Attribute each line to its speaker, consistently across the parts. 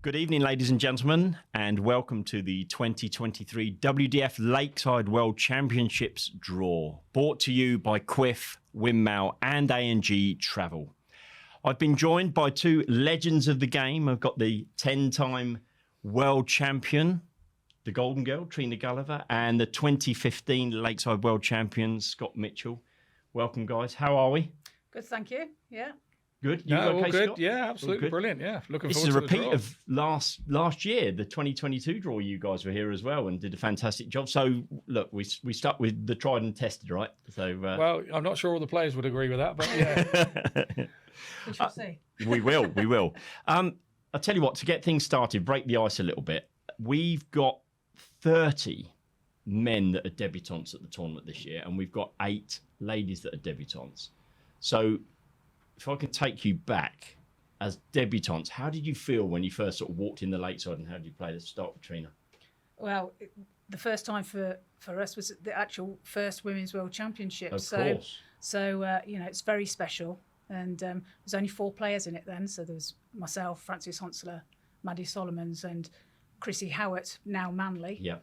Speaker 1: Good evening, ladies and gentlemen, and welcome to the 2023 WDF Lakeside World Championships draw, brought to you by Quiff, Winmau and ANG Travel. I've been joined by two legends of the game. I've got the 10-time world champion, the Golden Girl, Trina Gulliver, and the 2015 Lakeside World Champion, Scott Mitchell. Welcome, guys. How are we?
Speaker 2: Good, thank you. Yeah.
Speaker 1: Good. You okay,
Speaker 3: all good.
Speaker 1: Scott?
Speaker 3: Yeah, absolutely
Speaker 1: good.
Speaker 3: Brilliant. Yeah, looking
Speaker 1: This
Speaker 3: forward to
Speaker 1: is a repeat of last year, the 2022 draw. You guys were here as well and did a fantastic job. So look, we stuck with the tried and tested, right? So
Speaker 3: well, I'm not sure all the players would agree with that, but yeah,
Speaker 2: We shall see.
Speaker 1: we will. I'll tell you what. To get things started, break the ice a little bit. We've got 30 men that are debutantes at the tournament this year, and we've got 8 ladies that are debutantes. So if I can take you back as debutantes, how did you feel when you first sort of walked in the Lakeside, and how did you play the start with Trina?
Speaker 2: Well, the first time for us was the actual first Women's World Championships.
Speaker 1: Of course.
Speaker 2: So you know, it's very special. And there's only 4 players in it then. So there was myself, Frances Honsler, Maddie Solomons, and Chrissy Howard, now Manley.
Speaker 1: Yeah.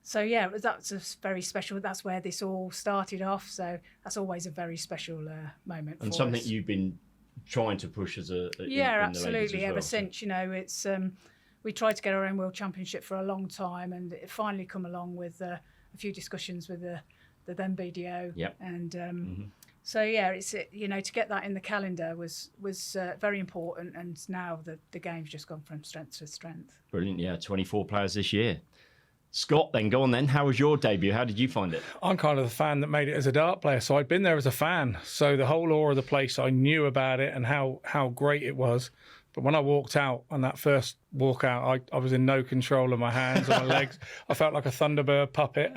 Speaker 2: So yeah, that's a very special. That's where this all started off. So that's always a very special moment.
Speaker 1: And
Speaker 2: for
Speaker 1: something
Speaker 2: us.
Speaker 1: you've been trying to push as a
Speaker 2: Yeah,
Speaker 1: in the
Speaker 2: absolutely.
Speaker 1: ladies as
Speaker 2: Ever
Speaker 1: well.
Speaker 2: since, you know, it's we tried to get our own world championship for a long time, and it finally come along with a few discussions with the then BDO.
Speaker 1: Yep.
Speaker 2: And so yeah, it's you know, to get that in the calendar was very important, and now the game's just gone from strength to strength.
Speaker 1: Brilliant. Yeah, 24 players this year. Scott, then go on then. How was your debut? How did you find it?
Speaker 3: I'm kind of the fan that made it as a dart player, so I'd been there as a fan. So the whole aura of the place, I knew about it and how great it was. But when I walked out on that first walkout, I was in no control of my hands or my legs. I felt like a Thunderbird puppet,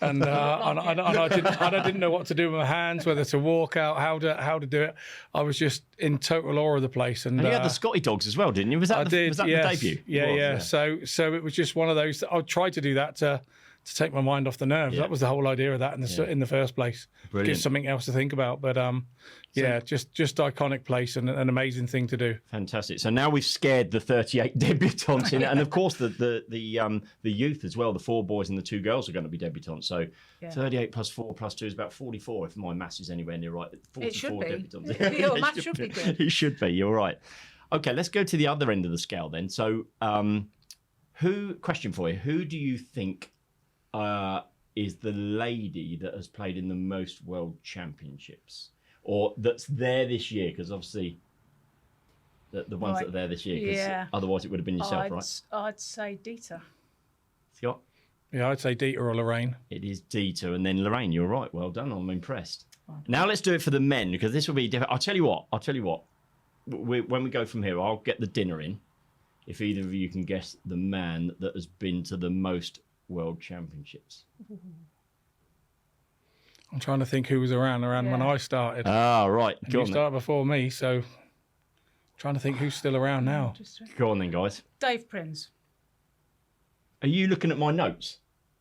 Speaker 3: and I didn't know what to do with my hands, whether to walk out, how to do it. I was just in total awe of the place. And
Speaker 1: you had the Scotty dogs as well, didn't you? Was that
Speaker 3: yes.
Speaker 1: the debut?
Speaker 3: Yeah. So it was just one of those. I tried to do that to take my mind off the nerves.
Speaker 1: Yeah.
Speaker 3: That was the whole idea of that in the first place.
Speaker 1: Brilliant.
Speaker 3: Give something else to think about. But just iconic place and an amazing thing to do.
Speaker 1: Fantastic. So now we've scared the 38 debutantes in it, and of course the youth as well. The 4 boys and the 2 girls are going to be debutantes. So 38 plus 4 plus 2 is about 44. If my maths is anywhere near right, 44
Speaker 2: It should be.
Speaker 1: debutantes.
Speaker 2: Your maths should be good.
Speaker 1: It should be. You're right. Okay, let's go to the other end of the scale then. So, question for you: who do you think is the lady that has played in the most world championships, or that's there this year? Because obviously, the ones that are there this year. Because otherwise, it would have been yourself, right?
Speaker 2: I'd say Dieter.
Speaker 1: Scott?
Speaker 3: Yeah, I'd say Dieter or Lorraine.
Speaker 1: It is Dieter, and then Lorraine. You're right. Well done. I'm impressed. Now let's do it for the men, because this will be different. I'll tell you what. When we go from here, I'll get the dinner in. If either of you can guess the man that has been to the most world championships.
Speaker 3: I'm trying to think who was around when I started.
Speaker 1: Ah, right.
Speaker 3: And
Speaker 1: Go
Speaker 3: you
Speaker 1: on then.
Speaker 3: started before me, so trying to think who's still around now.
Speaker 1: Go on then, guys.
Speaker 2: Dave Prince.
Speaker 1: Are you looking at my notes?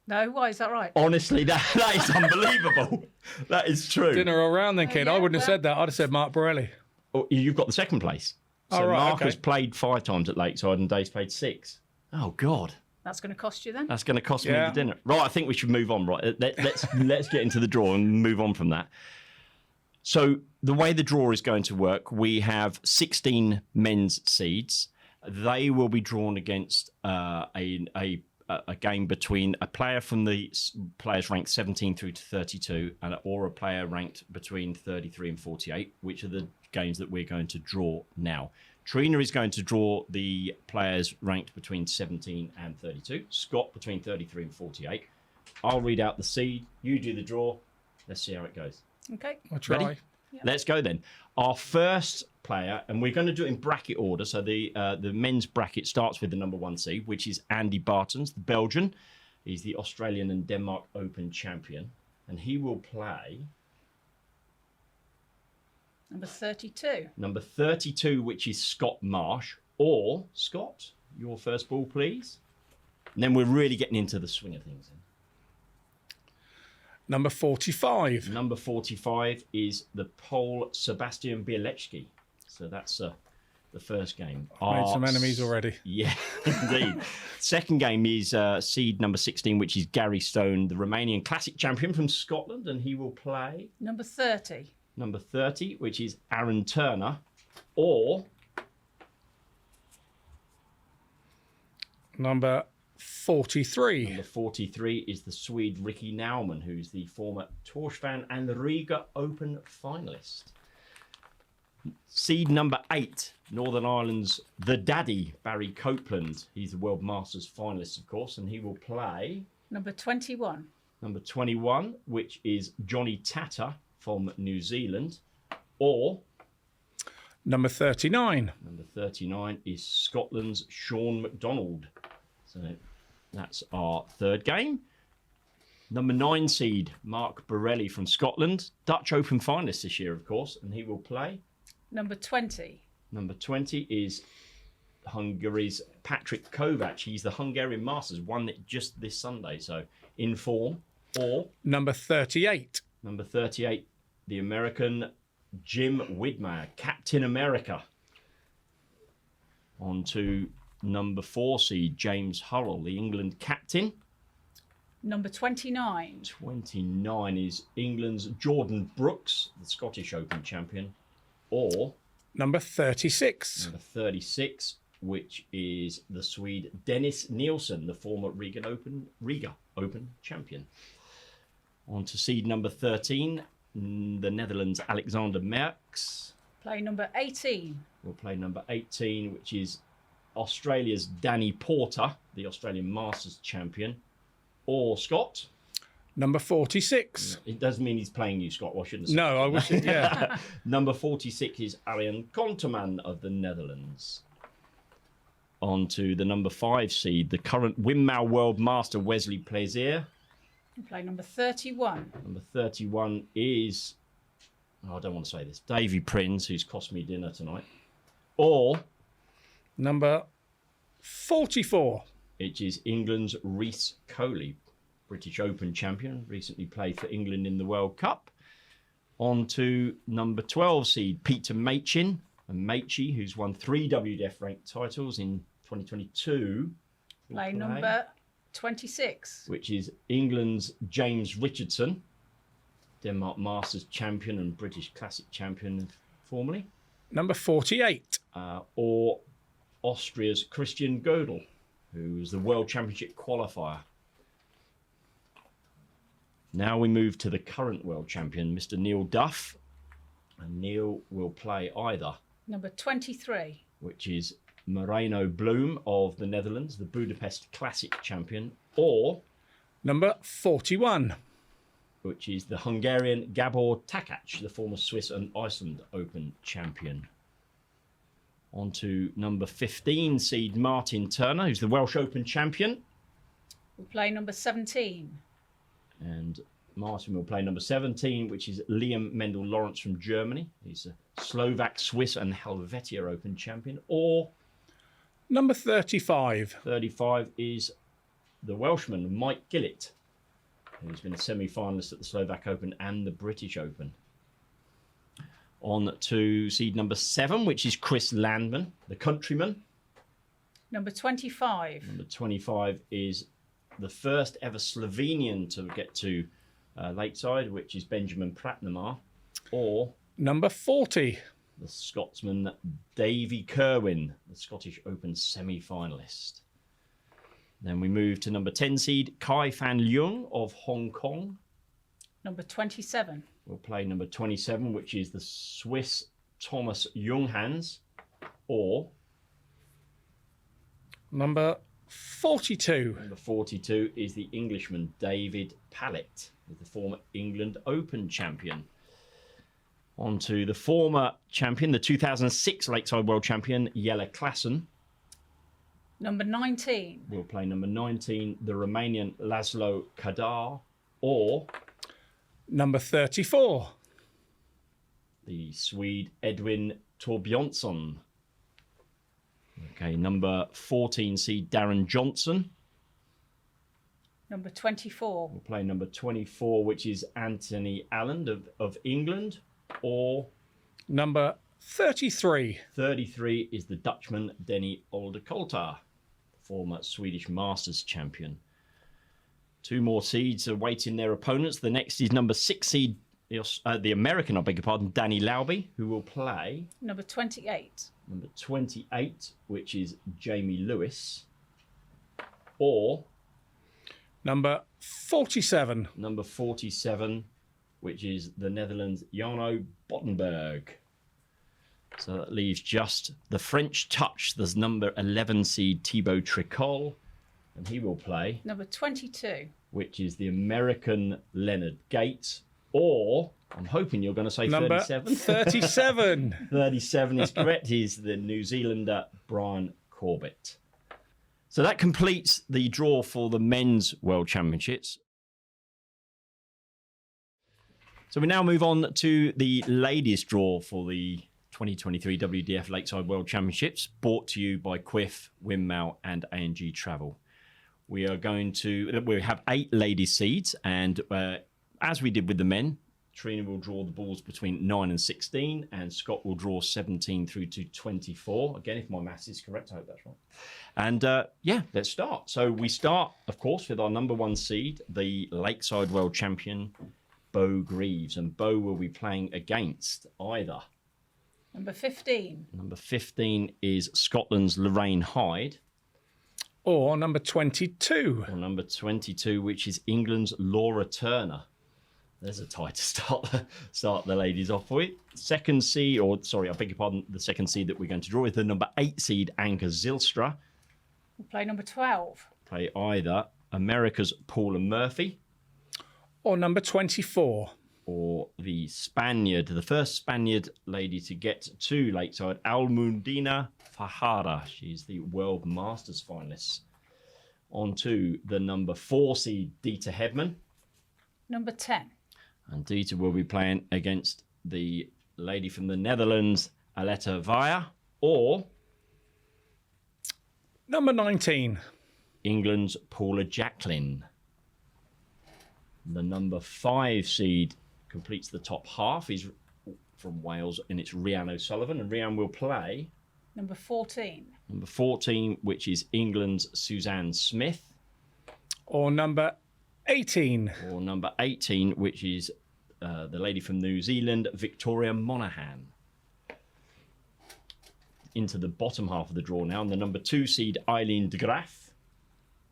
Speaker 2: No, why is that right?
Speaker 1: Honestly, that is unbelievable. That is true.
Speaker 3: Dinner around then, kid.
Speaker 2: yeah,
Speaker 3: I wouldn't have said that. I'd have said Mark Borelli.
Speaker 1: Oh, you've got the second place. So
Speaker 3: Oh, right,
Speaker 1: Mark
Speaker 3: okay.
Speaker 1: has played 5 times at Lakeside and Dave's played 6. Oh, God.
Speaker 2: That's going to cost you then.
Speaker 1: That's going to cost me
Speaker 3: Yeah.
Speaker 1: the dinner. Right, I think we should move on. Right, let's get into the draw and move on from that. So the way the draw is going to work, we have 16 men's seeds. They will be drawn against a game between a player from the players ranked 17 through to 32, or a player ranked between 33 and 48, which are the games that we're going to draw now. Trina is going to draw the players ranked between 17 and 32. Scott between 33 and 48. I'll read out the seed. You do the draw. Let's see how it goes.
Speaker 2: Okay.
Speaker 3: I'll try.
Speaker 1: Ready? Yeah. Let's go then. Our first player, and we're going to do it in bracket order. So the men's bracket starts with the number 1 seed, which is Andy Bartons, the Belgian. He's the Australian and Denmark Open champion, and he will play
Speaker 2: Number 32.
Speaker 1: number 32, which is Scott Marsh. Or Scott, your first ball, please. And then we're really getting into the swing of things.
Speaker 3: Number 45.
Speaker 1: Number 45 is the Pole Sebastian Bielecki. So that's the first game.
Speaker 3: Made some enemies already.
Speaker 1: Yeah, indeed. Second game is seed number 16, which is Gary Stone, the Romanian classic champion from Scotland, and he will play
Speaker 2: Number 30.
Speaker 1: number 30, which is Aaron Turner, or
Speaker 3: Number 43.
Speaker 1: number 43 is the Swede Ricky Naumann, who's the former Torshvan and Riga Open finalist. Seed number 8, Northern Ireland's the Daddy, Barry Copeland. He's the World Masters finalist, of course, and he will play
Speaker 2: Number 21.
Speaker 1: number 21, which is Johnny Tatter from New Zealand, or
Speaker 3: Number 39.
Speaker 1: number 39 is Scotland's Sean McDonald. So that's our third game. Number 9 seed, Mark Borelli from Scotland, Dutch Open finalist this year, of course, and he will play.
Speaker 2: Number 20.
Speaker 1: Number 20 is Hungary's Patrick Kovac. He's the Hungarian Masters, won it just this Sunday, so in form. Or
Speaker 3: Number 38.
Speaker 1: number 38, the American Jim Widmer, Captain America. On to number 4 seed, James Hurrell, the England captain.
Speaker 2: Number 29.
Speaker 1: 29 is England's Jordan Brooks, the Scottish Open champion. Or
Speaker 3: Number 36.
Speaker 1: number 36, which is the Swede Dennis Nielsen, the former Riga Open champion. On to seed number 13, the Netherlands' Alexander Merckx.
Speaker 2: Play number 18.
Speaker 1: Will play number 18, which is Australia's Danny Porter, the Australian Masters champion. Or Scott.
Speaker 3: Number 46.
Speaker 1: It doesn't mean he's playing you, Scott. Well, I shouldn't say.
Speaker 3: No, I wish it, yeah.
Speaker 1: Number 46 is Arjen Konterman of the Netherlands. On to the number 5 seed, the current Winmau World Master Wesley Plaisir.
Speaker 2: Play number 31.
Speaker 1: Number 31 is, I don't want to say this, Davy Prinz, who's cost me dinner tonight. Or,
Speaker 3: Number 44.
Speaker 1: which is England's Rhys Coley, British Open champion, recently played for England in the World Cup. On to number 12 seed, Peter Machin, and Machy, who's won 3 WDF ranked titles in 2022.
Speaker 2: Play number 26.
Speaker 1: Which is England's James Richardson, Denmark Masters champion and British Classic champion formerly.
Speaker 3: Number 48.
Speaker 1: Or Austria's Christian Gödel, who was the World Championship qualifier. Now we move to the current world champion, Mr. Neil Duff. And Neil will play either,
Speaker 2: Number 23.
Speaker 1: which is Moreno Bloom of the Netherlands, the Budapest Classic champion, or
Speaker 3: Number 41.
Speaker 1: which is the Hungarian Gabor Takac, the former Swiss and Iceland Open champion. On to number 15 seed Martin Turner, who's the Welsh Open champion.
Speaker 2: We'll play number 17.
Speaker 1: And Martin will play number 17, which is Liam Mendel Lawrence from Germany. He's a Slovak, Swiss and Helvetia Open champion. Or
Speaker 3: Number 35.
Speaker 1: 35 is the Welshman Mike Gillett, who's been a semi-finalist at the Slovak Open and the British Open. On to seed number 7, which is Chris Landman, the countryman.
Speaker 2: Number 25.
Speaker 1: Number 25 is the first ever Slovenian to get to Lakeside, which is Benjamin Pratnamar. Or
Speaker 3: Number 40.
Speaker 1: the Scotsman Davy Kerwin, the Scottish Open semi-finalist. Then we move to number 10 seed Kai Fan Leung of Hong Kong.
Speaker 2: Number 27.
Speaker 1: We'll play number 27, which is the Swiss Thomas Junghans. Or
Speaker 3: Number 42.
Speaker 1: number 42 is the Englishman David Pallett, the former England Open champion. On to the former champion, the 2006 Lakeside World Champion, Jelle Klassen.
Speaker 2: Number 19.
Speaker 1: We'll play number 19, the Romanian Laszlo Kadar. Or
Speaker 3: Number 34.
Speaker 1: the Swede Edwin Torbjörnsson. Okay, number 14 seed Darren Johnson.
Speaker 2: Number 24.
Speaker 1: We'll play number 24, which is Anthony Allen of England. Or
Speaker 3: Number 33.
Speaker 1: 33 is the Dutchman Denny Oldekolter, former Swedish Masters champion. 2 more seeds are awaiting their opponents. The next is number 6 seed, the American, I beg your pardon, Danny Lauby, who will play...
Speaker 2: Number 28.
Speaker 1: Number 28, which is Jamie Lewis. Or...
Speaker 3: Number 47.
Speaker 1: Number 47, which is the Netherlands, Jarno Boddenberg. So that leaves just the French touch. There's number 11 seed Thibaut Tricol, and he will play...
Speaker 2: Number 22.
Speaker 1: Which is the American Leonard Gates, or I'm hoping you're going to say
Speaker 3: Number
Speaker 1: 37.
Speaker 3: 37.
Speaker 1: 37 is correct. He's the New Zealander Brian Corbett. So that completes the draw for the Men's World Championships. So we now move on to the ladies' draw for the 2023 WDF Lakeside World Championships, brought to you by Quiff, Winmau and A&G Travel. We have 8 ladies' seeds, and as we did with the men, Trina will draw the balls between 9 and 16, and Scott will draw 17 through to 24. Again, if my maths is correct, I hope that's right. And let's start. So we start, of course, with our number 1 seed, the Lakeside World Champion, Beau Greaves. And Beau will be playing against either...
Speaker 2: Number 15.
Speaker 1: Number 15 is Scotland's Lorraine Hyde.
Speaker 3: Or number 22.
Speaker 1: Or number 22, which is England's Laura Turner. There's a tie to start the ladies off with. Second seed, I beg your pardon, the second seed that we're going to draw is the number 8 seed, Anka Zylstra.
Speaker 2: We'll play number 12.
Speaker 1: Play either America's Paula Murphy.
Speaker 3: Or number 24.
Speaker 1: Or the Spaniard, the first Spaniard lady to get to Lakeside, Almudena Fajada. She's the World Masters finalist. On to the number 4 seed, Dieter Hedman.
Speaker 2: Number 10.
Speaker 1: And Dieter will be playing against the lady from the Netherlands, Aletta Vaya, or...
Speaker 3: Number 19.
Speaker 1: England's Paula Jacklin. The number 5 seed completes the top half. He's from Wales, and it's Rhian O'Sullivan. And Rhian will play...
Speaker 2: Number 14.
Speaker 1: Number 14, which is England's Suzanne Smith.
Speaker 3: Or number 18.
Speaker 1: Or number 18, which is the lady from New Zealand, Victoria Monaghan. Into the bottom half of the draw now. And the number 2 seed, Eileen de Graaf.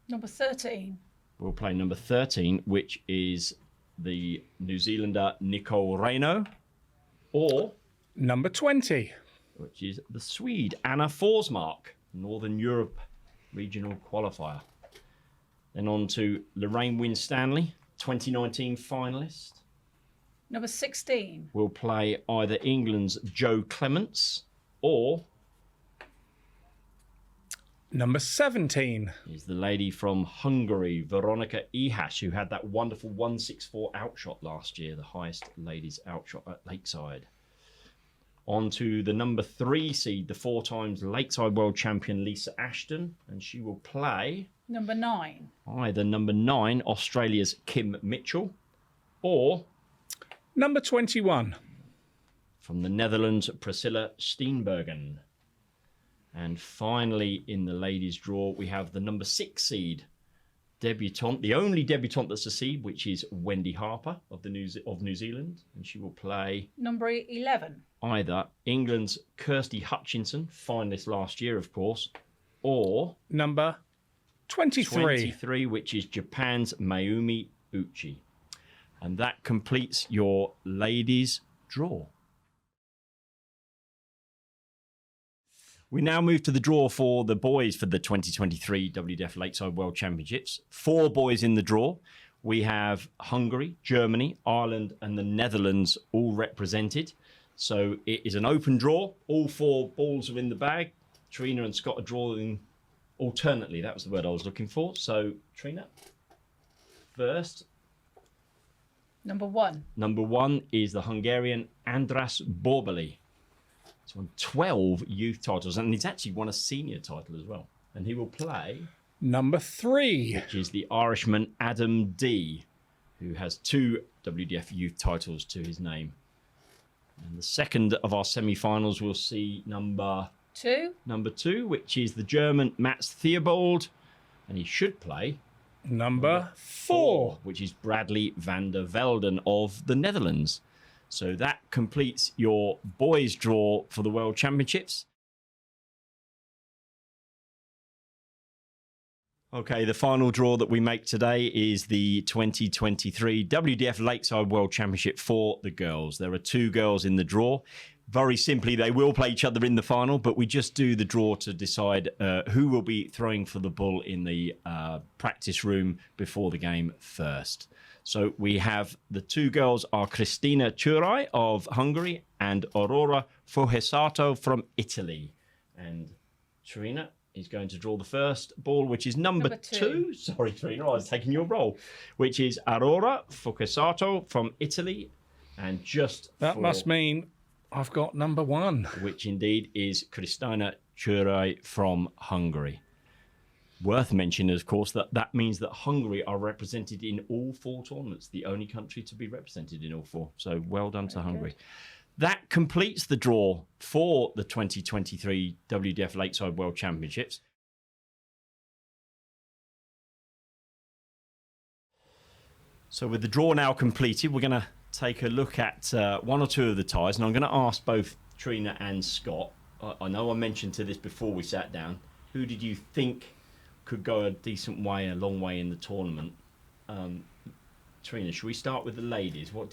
Speaker 2: Number 13.
Speaker 1: We'll play number 13, which is the New Zealander, Nicole Reino. Or...
Speaker 3: Number 20.
Speaker 1: Which is the Swede, Anna Forsmark, Northern Europe regional qualifier. Then on to Lorraine Winstanley, 2019 finalist.
Speaker 2: Number 16.
Speaker 1: We'll play either England's Jo Clements or...
Speaker 3: Number 17.
Speaker 1: Is the lady from Hungary, Veronika Ihas, who had that wonderful 164 outshot last year, the highest ladies outshot at Lakeside. On to the number 3 seed, the 4 times Lakeside World Champion Lisa Ashton, and she will play...
Speaker 2: Number 9.
Speaker 1: Either number 9, Australia's Kim Mitchell, or...
Speaker 3: Number 21.
Speaker 1: From the Netherlands, Priscilla Steenbergen. And finally, in the ladies' draw, we have the number 6 seed, debutante, the only debutante that's a seed, which is Wendy Harper of New Zealand, and she will play...
Speaker 2: Number 11.
Speaker 1: Either England's Kirsty Hutchinson, finalist last year, of course, or...
Speaker 3: Number 23.
Speaker 1: 23, which is Japan's Mayumi Uchi. And that completes your ladies' draw. We now move to the draw for the boys for the 2023 WDF Lakeside World Championships. 4 boys in the draw. We have Hungary, Germany, Ireland, and the Netherlands all represented. So it is an open draw. All 4 balls are in the bag. Trina and Scott are drawing alternately. That was the word I was looking for. So, Trina, first.
Speaker 2: Number 1.
Speaker 1: Number 1 is the Hungarian Andras Borbeli. He's won 12 youth titles, and he's actually won a senior title as well. And he will play...
Speaker 3: Number 3.
Speaker 1: Which is the Irishman Adam D, who has 2 WDF youth titles to his name. And the second of our semi-finals, we'll see number 2, which is the German Mats Theobald. And he should play
Speaker 3: Number 4.
Speaker 1: which is Bradley van der Velden of the Netherlands. So that completes your boys' draw for the World Championships. Okay, the final draw that we make today is the 2023 WDF Lakeside World Championship for the girls. There are 2 girls in the draw. Very simply, they will play each other in the final, but we just do the draw to decide who will be throwing for the bull in the practice room before the game first. So we have the 2 girls are Cristina Ciurai of Hungary and Aurora Fogesato from Italy. And Trina is going to draw the first ball, which is number 2. Sorry, Trina, I was taking your role. Which is Aurora Fogesato from Italy. And
Speaker 3: That must mean I've got number 1.
Speaker 1: Which indeed is Cristina Ciurai from Hungary. Worth mentioning, of course, that means that Hungary are represented in all 4 tournaments, the only country to be represented in all 4. So well done to Hungary. Good. That completes the draw for the 2023 WDF Lakeside World Championships. So with the draw now completed, we're going to take a look at 1 or 2 of the ties, and I'm going to ask both Trina and Scott. I know I mentioned to this before we sat down. Who did you think could go a decent way, a long way in the tournament? Trina, should we start with the ladies? What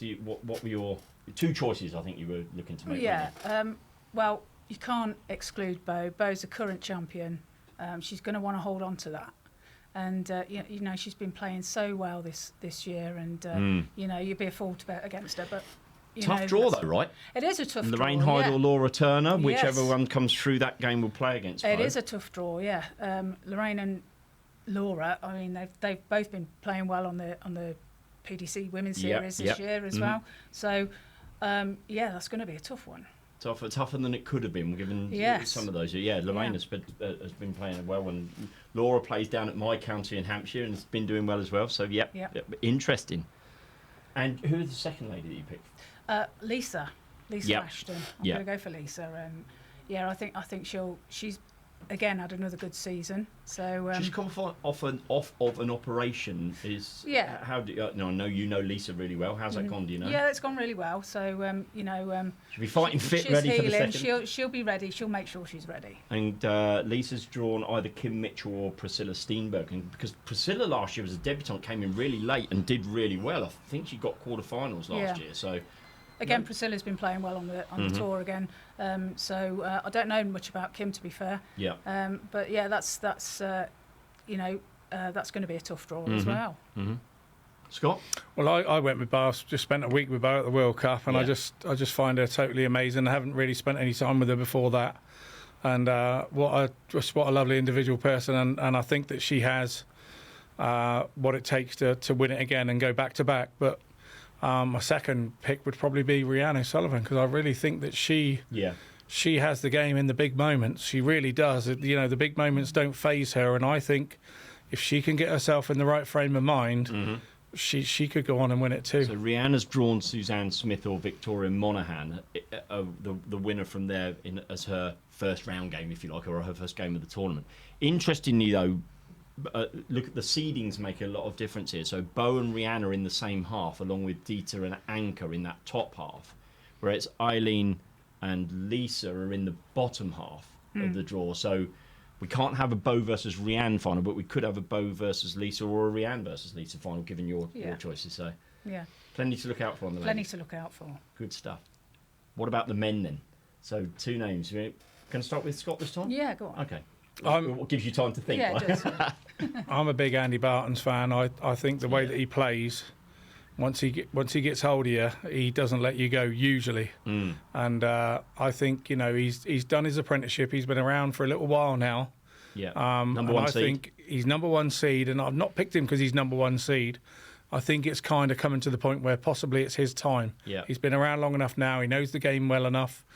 Speaker 1: were your 2 choices? I think you were looking to make.
Speaker 2: Yeah. Well, you can't exclude Beau. Beau's a current champion. She's going to want to hold on to that. And you know, she's been playing so well this year, and you know, you'd be a fool to bet against her. But
Speaker 1: tough draw though, right?
Speaker 2: It is a tough draw.
Speaker 1: Lorraine Hyde or Laura Turner, whichever one comes through that game will play against.
Speaker 2: It is a tough draw, yeah. Lorraine and Laura, I mean, they've both been playing well on the PDC Women's Series this year as well. So yeah, that's going to be a tough one.
Speaker 1: Tougher than it could have been, given some of those. Yeah, Lorraine has been playing well, and Laura plays down at my county in Hampshire and has been doing well as well. So, interesting. And who is the second lady that you picked?
Speaker 2: Lisa Ashton. I'm going to go for Lisa. Yeah, I think she's again had another good season. So
Speaker 1: she's come off of an operation. How do you, I know you know Lisa really well. How's that gone? Do you know?
Speaker 2: Yeah, it's gone really well. So you know,
Speaker 1: she'll be fighting fit, ready
Speaker 2: healing.
Speaker 1: For the second.
Speaker 2: She'll be ready. She'll make sure she's ready.
Speaker 1: And Lisa's drawn either Kim Mitchell or Priscilla Steenberg, and because Priscilla last year was a debutante, came in really late and did really well. I think she got quarterfinals last year. So.
Speaker 2: Again, Priscilla's been playing well on the tour again. So I don't know much about Kim, to be fair.
Speaker 1: Yeah.
Speaker 2: But yeah, that's you know, that's going to be a tough draw as well.
Speaker 1: Scott?
Speaker 3: Well, I went with Beau. Just spent a week with Beau at the World Cup, and I just find her totally amazing. I haven't really spent any time with her before that, and what a lovely individual person, and I think that she has what it takes to win it again and go back to back. But my second pick would probably be Rhiannon O'Sullivan, because I really think that she has the game in the big moments. She really does. You know, the big moments don't faze her, and I think if she can get herself in the right frame of mind, she could go on and win it too.
Speaker 1: So Rhianna's drawn Suzanne Smith or Victoria Monaghan, the winner from there as her first round game, if you like, or her first game of the tournament. Interestingly, though, look at the seedings make a lot of difference here. So Beau and Rhianna are in the same half, along with Dieter and Anka in that top half, whereas Eileen and Lisa are in the bottom half of the draw. So we can't have a Beau versus Rhiannon final, but we could have a Beau versus Lisa or a Rhiannon versus Lisa final, given your choices. So plenty to look out for on the ladies.
Speaker 2: Plenty to look out for.
Speaker 1: Good stuff. What about the men then? So 2 names. We're going to start with Scott this time?
Speaker 2: Yeah, go on.
Speaker 1: Okay. What gives you time to think?
Speaker 2: Yeah, it does.
Speaker 3: I'm a big Andy Barton's fan. I think the way that he plays, once he gets hold of you, he doesn't let you go usually. And I think, you know, he's done his apprenticeship. He's been around for a little while now.
Speaker 1: Yeah.
Speaker 3: Number 1 seed. I think he's number 1 seed, and I've not picked him because he's number 1 seed. I think it's kind of coming to the point where possibly it's his time.
Speaker 1: Yeah.
Speaker 3: He's been around long enough now. He knows the game well enough.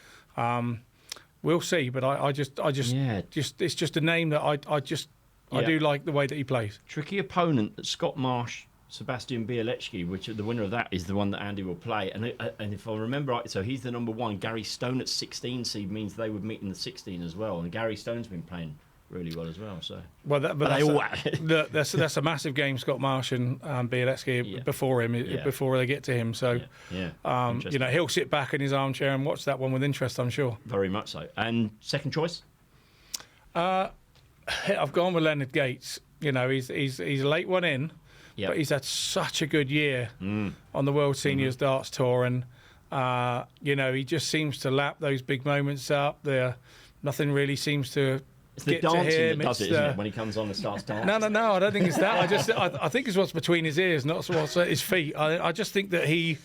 Speaker 3: We'll see, but I just it's just a name that I do like the way that he plays.
Speaker 1: Tricky opponent that Scott Marsh Sebastian Bieleczki, which the winner of that is the one that Andy will play. And if I remember right, so he's the number one. Gary Stone at 16 seed means they would meet in the 16 as well. And Gary Stone's been playing really well as well. So
Speaker 3: that's a massive game. Scott Marsh and Bieleczki before him, before they get to him. So he'll sit back in his armchair and watch that one with interest, I'm sure.
Speaker 1: Very much so. And second choice?
Speaker 3: I've gone with Leonard Gates. He's a late one in. Yep. But he's had such a good year on the World Seniors Darts Tour, and he just seems to lap those big moments up. Nothing really seems to
Speaker 1: it's the
Speaker 3: get
Speaker 1: dancing
Speaker 3: to him.
Speaker 1: that does it, isn't it? When he comes on and starts dancing.
Speaker 3: No, I don't think it's that. I think it's what's between his ears, not what's at his feet. I just think that he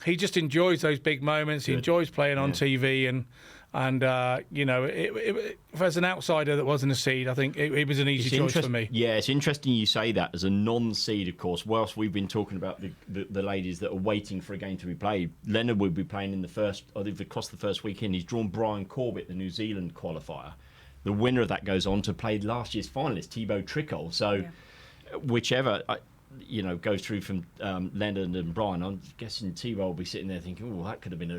Speaker 3: just enjoys those big moments. He enjoys playing on TV, and as an outsider that wasn't a seed, I think it was an easy choice for me.
Speaker 1: Yeah, it's interesting you say that. As a non-seed, of course, whilst we've been talking about the ladies that are waiting for a game to be played, Leonard will be playing in across the first weekend. He's drawn Brian Corbett, the New Zealand qualifier. The winner of that goes on to play last year's finalist, Thibaut Tricol. So whichever goes through from Leonard and Brian, I'm guessing Thibaut will be sitting there thinking, oh, that could have been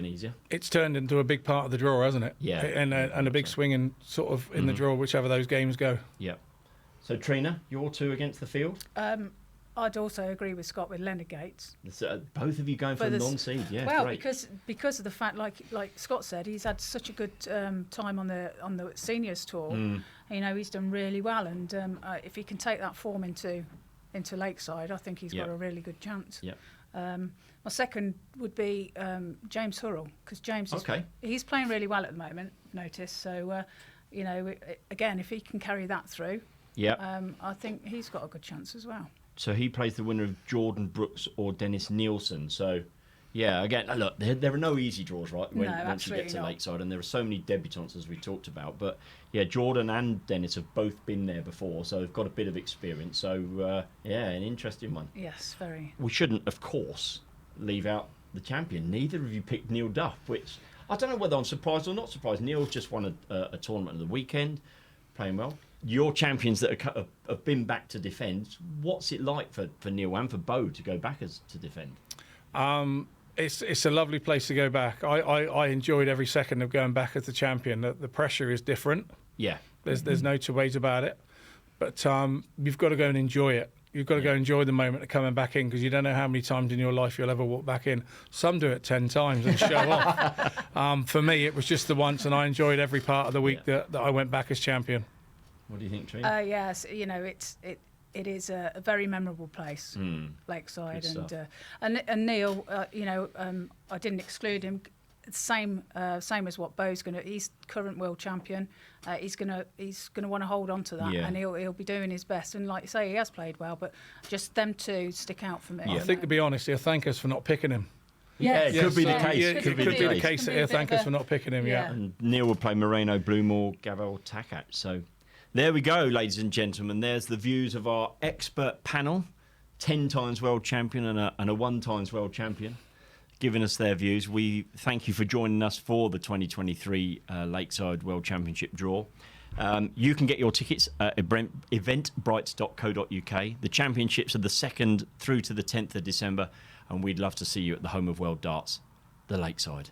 Speaker 1: easier.
Speaker 3: It's turned into a big part of the draw, hasn't it?
Speaker 1: Yeah.
Speaker 3: And a big swing in sort of in the draw, whichever those games go.
Speaker 1: Yeah. So, Trina, your two against the field?
Speaker 2: I'd also agree with Scott with Leonard Gates.
Speaker 1: Both of you going for a non-seed, great.
Speaker 2: because of the fact, like Scott said, he's had such a good time on the seniors tour. He's done really well, and if he can take that form into Lakeside, I think he's got a really good chance.
Speaker 1: Yeah.
Speaker 2: My second would be James Hurrell, because James he's playing really well at the moment. Notice, so again, if he can carry that through, I think he's got a good chance as well.
Speaker 1: So he plays the winner of Jordan Brooks or Dennis Nielsen. So, again, look, there are no easy draws, right? Once you get to Lakeside, and there are so many debutants as we talked about. But Jordan and Dennis have both been there before, so they've got a bit of experience. So, an interesting one.
Speaker 2: Yes, very.
Speaker 1: We shouldn't, of course, leave out the champion. Neither of you picked Neil Duff, which I don't know whether I'm surprised or not surprised. Neil's just won a tournament of the weekend, playing well. Your champions that have been back to defend, what's it like for Neil and for Beau to go back to defend?
Speaker 3: It's a lovely place to go back. I enjoyed every second of going back as the champion. The pressure is different.
Speaker 1: Yeah.
Speaker 3: There's no two ways about it. But you've got to go and enjoy it. You've got to go enjoy the moment of coming back in, because you don't know how many times in your life you'll ever walk back in. Some do it 10 times and show off. For me, it was just the once, and I enjoyed every part of the week that I went back as champion.
Speaker 1: What do you think, Trina?
Speaker 2: Yes, it is a very memorable place, Lakeside, and Neil. I didn't exclude him. Same as what Beau's going to. He's current world champion. He's gonna want to hold on to that, and he'll be doing his best. And like you say, he has played well, but just them two stick out for me.
Speaker 3: I think, to be honest, he'll thank us for not picking him.
Speaker 1: It could be the case.
Speaker 3: It could be the case that he'll thank us for not picking him. Yeah.
Speaker 1: And Neil will play Moreno, Blumore, Gavel, Takat. So there we go, ladies and gentlemen. There's the views of our expert panel, 10 times world champion and a 1 times world champion, giving us their views. We thank you for joining us for the 2023 Lakeside World Championship draw. You can get your tickets at eventbrites.co.uk. The championships are the 2nd through to the 10th of December, and we'd love to see you at the home of World Darts, the Lakeside.